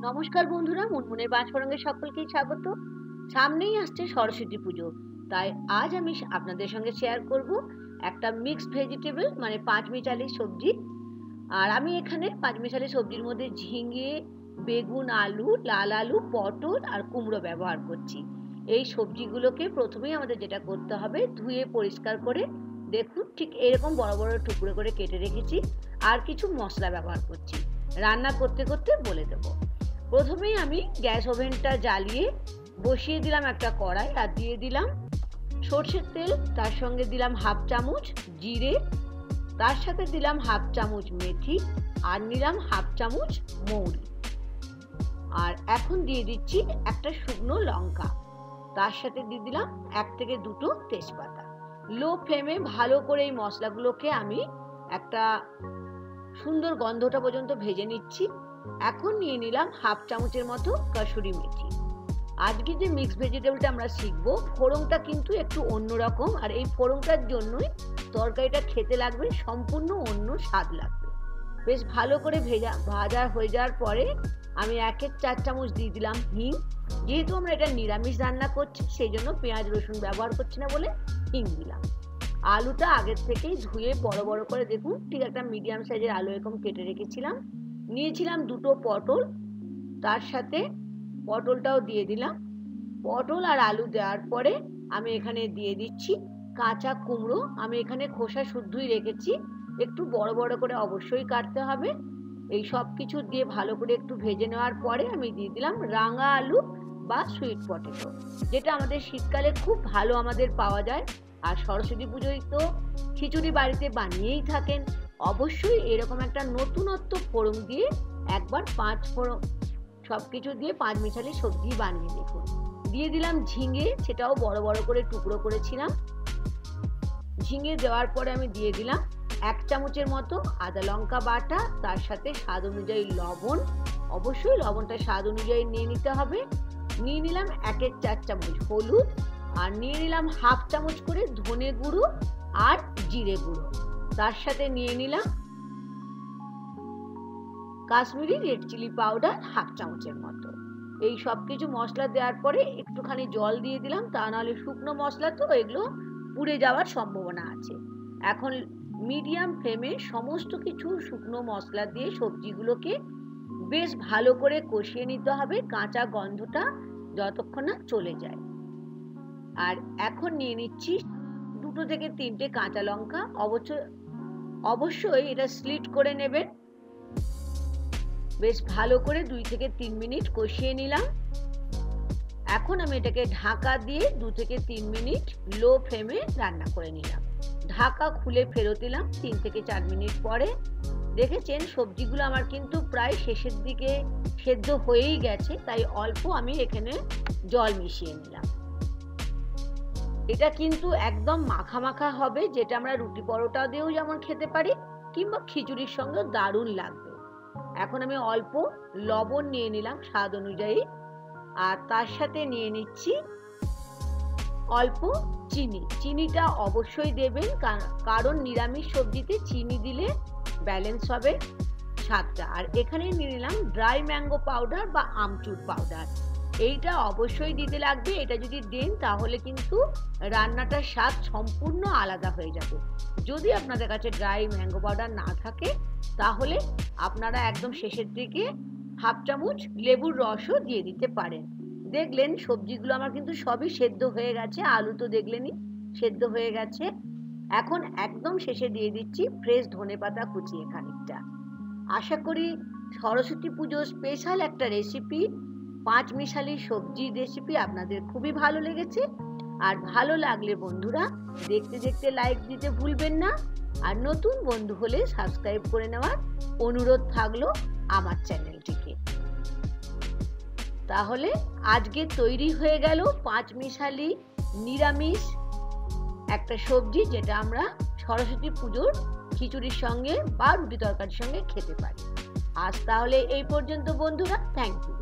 নমস্কার বন্ধুরা, মুনমুনের পাঁচফোড়নে সকলকেই স্বাগত। সামনেই আসছে সরস্বতী পুজো, তাই আজ আমি আপনাদের সঙ্গে শেয়ার করব একটা মিক্সড ভেজিটেবল মানে পাঁচমিশালি সবজি। আর আমি এখানে পাঁচমিশালি সবজির মধ্যে ঝিঙে, বেগুন, আলু, লাল আলু, পটল আর কুমড়ো ব্যবহার করছি। এই সবজিগুলোকে প্রথমেই আমাদের যেটা করতে হবে, ধুয়ে পরিষ্কার করে দেখুন ঠিক এরকম বড় বড় টুকরো করে কেটে রেখেছি। আর কিছু মশলা ব্যবহার করছি, রান্না করতে করতে বলে দেবো। প্রথমেই আমি গ্যাস ওভেনটা জ্বালিয়ে বসিয়ে দিলাম একটা কড়াই, আর দিয়ে দিলাম সর্ষের তেল, তার সঙ্গে দিলাম হাফ চামচ জিরে, তার সাথে দিলাম হাফ চামচ মেথি, আর নিলাম হাফ চামচ মৌরি। আর এখন দিয়ে দিচ্ছি একটা শুকনো লঙ্কা, তার সাথে দিয়ে দিলাম 1 থেকে 2টো তেজপাতা। লো ফ্লেমে ভালো করে এই মশলাগুলোকে আমি একটা সুন্দর গন্ধটা পর্যন্ত ভেজে নিচ্ছি। এখন নিয়ে নিলাম হাফ চামচের মতো কসুরি মেথি। আজকে যে মিক্সড ভেজিটেবলটা আমরা শিখবো, ফোড়নটা কিন্তু একটু অন্যরকম, আর এই ফোড়নটার জন্যই তরকারিটা খেতে লাগবে সম্পূর্ণ অন্য স্বাদ লাগবে। বেশ ভালো করে ভাজা হয়ে যাওয়ার পরে আমি 1/4 চামচ দিয়ে দিলাম হিং। যেহেতু আমরা এটা নিরামিষ রান্না করছি, সেই জন্য পেঁয়াজ রসুন ব্যবহার করছি না বলে হিং দিলাম। আলুটা আগের থেকেই ধুয়ে বড় বড় করে দেখুন ঠিক একটা মিডিয়াম সাইজের আলু এরকম কেটে রেখেছিলাম। নিয়েছিলাম 2টো পটল, তার সাথে পটলটাও দিয়ে দিলাম। পটল আর আলু দেওয়ার পরে আমি এখানে দিয়ে দিচ্ছি কাঁচা কুমড়ো। আমি এখানে খোসা শুদ্ধই রেখেছি, একটু বড় বড় করে অবশ্যই কাটতে হবে। এই সব কিছু দিয়ে ভালো করে একটু ভেজে নেওয়ার পরে আমি দিয়ে দিলাম রাঙা আলু বা সুইট পটেটো, যেটা আমাদের শীতকালে খুব ভালো আমাদের পাওয়া যায়। আর সরস্বতী পুজোয় তো খিচুড়ি বাড়িতে বানিয়েই থাকেন, অবশ্যই এরকম একটা নতুনত্ব ফোড়ন দিয়ে একবার 5 ফোড়ন সব কিছু দিয়ে পাঁচমিশালি সবজি বানিয়ে দেখুন। দিয়ে দিলাম ঝিঙে, সেটাও বড় বড় করে টুকরো করেছিলাম। ঝিঙে দেওয়ার পরে আমি দিয়ে দিলাম 1 চামচের মতো আদা লঙ্কা বাটা, তার সাথে স্বাদ অনুযায়ী লবণ। অবশ্যই লবণটা স্বাদ অনুযায়ী নিয়ে নিতে হবে। নিয়ে নিলাম 1/4 চামচ হলুদ, আর নিয়ে নিলাম হাফ চামচ করে ধনে গুঁড়ো আর জিরে গুঁড়ো। তার সাথে নিয়ে নিলাম Kashmiri red chilli powder half চামচের মতো। এই সব কিছু মশলা দেওয়ার পরে একটুখানি জল দিয়ে দিলাম, তা নাহলে শুকনো মশলা তো এগুলো পুড়ে যাওয়ার সম্ভাবনা আছে। এখন মিডিয়াম ফ্লেমে সমস্ত কিছু শুকনো মশলা দিয়ে সবজিগুলোকে বেশ ভালো করে কষিয়ে নিতে হবে, কাঁচা গন্ধটা যতক্ষণ না চলে যায়। আর এখন নিয়ে নিচ্ছি 2 থেকে 3টে কাঁচা লঙ্কা। অবশ্যই এটা স্লিট করে নেবেন। বেশ ভালো করে 2 থেকে 3 মিনিট কষিয়ে নিলাম। এখন আমি এটাকে ঢাকা দিয়ে 2 থেকে 3 মিনিট লো ফ্লেমে রান্না করে নিলাম। ঢাকা খুলে ফেরত দিলাম 3 থেকে 4 মিনিট পরে। দেখেছেন সবজিগুলো আমার কিন্তু প্রায় শেষের দিকে সেদ্ধ হয়েই গেছে, তাই অল্প আমি এখানে জল মিশিয়ে নিলাম। এটা কিন্তু একদম মাখা মাখা হবে, যেটা আমরা রুটি পরোটা দিয়েও যেমন খেতে পারি, কিংবা খিচুড়ির সঙ্গে দারুণ লাগবে। এখন আমি অল্প লবণ নিয়ে নিলাম স্বাদ অনুযায়ী, আর তার সাথে নিয়ে নিচ্ছি অল্প চিনি। চিনিটা অবশ্যই দেবেন, কারণ নিরামিষ সবজিতে চিনি দিলে ব্যালেন্স হবে স্বাদটা। আর এখানে নিয়ে নিলাম ড্রাই ম্যাঙ্গো পাউডার বা আমচুর পাউডার, এইটা অবশ্যই দিতে লাগবে। এটা যদি দেন তাহলে কিন্তু রান্নাটার স্বাদ সম্পূর্ণ আলাদা হয়ে যাবে। যদি আপনাদের কাছে ড্রাই ম্যাঙ্গো পাউডার না থাকে, তাহলে আপনারা একদম শেষের দিকে হাফ চামচ লেবুর রসও দিয়ে দিতে পারেন। দেখলেন সবজিগুলো আমার কিন্তু সবই সেদ্ধ হয়ে গেছে, আলু তো দেখলেনই সেদ্ধ হয়ে গেছে। এখন একদম শেষে দিয়ে দিচ্ছি ফ্রেশ ধনেপাতা কুচিয়ে খানিকটা। আশা করি সরস্বতী পুজোর স্পেশাল একটা রেসিপি, পাঁচমিশালি সবজির রেসিপি আপনাদের খুবই ভালো লেগেছে। আর ভালো লাগলে বন্ধুরা দেখতে দেখতে লাইক দিতে ভুলবেন না, আর নতুন বন্ধু হলে সাবস্ক্রাইব করে নেওয়ার অনুরোধ থাকলো আমার চ্যানেলটিকে। তাহলে আজকে তৈরি হয়ে গেল পাঁচমিশালি নিরামিষ একটা সবজি, যেটা আমরা সরস্বতী পুজোর খিচুড়ির সঙ্গে বা রুটি তরকারির সঙ্গে খেতে পারি। আজ তাহলে এই পর্যন্ত বন্ধুরা, থ্যাংক ইউ।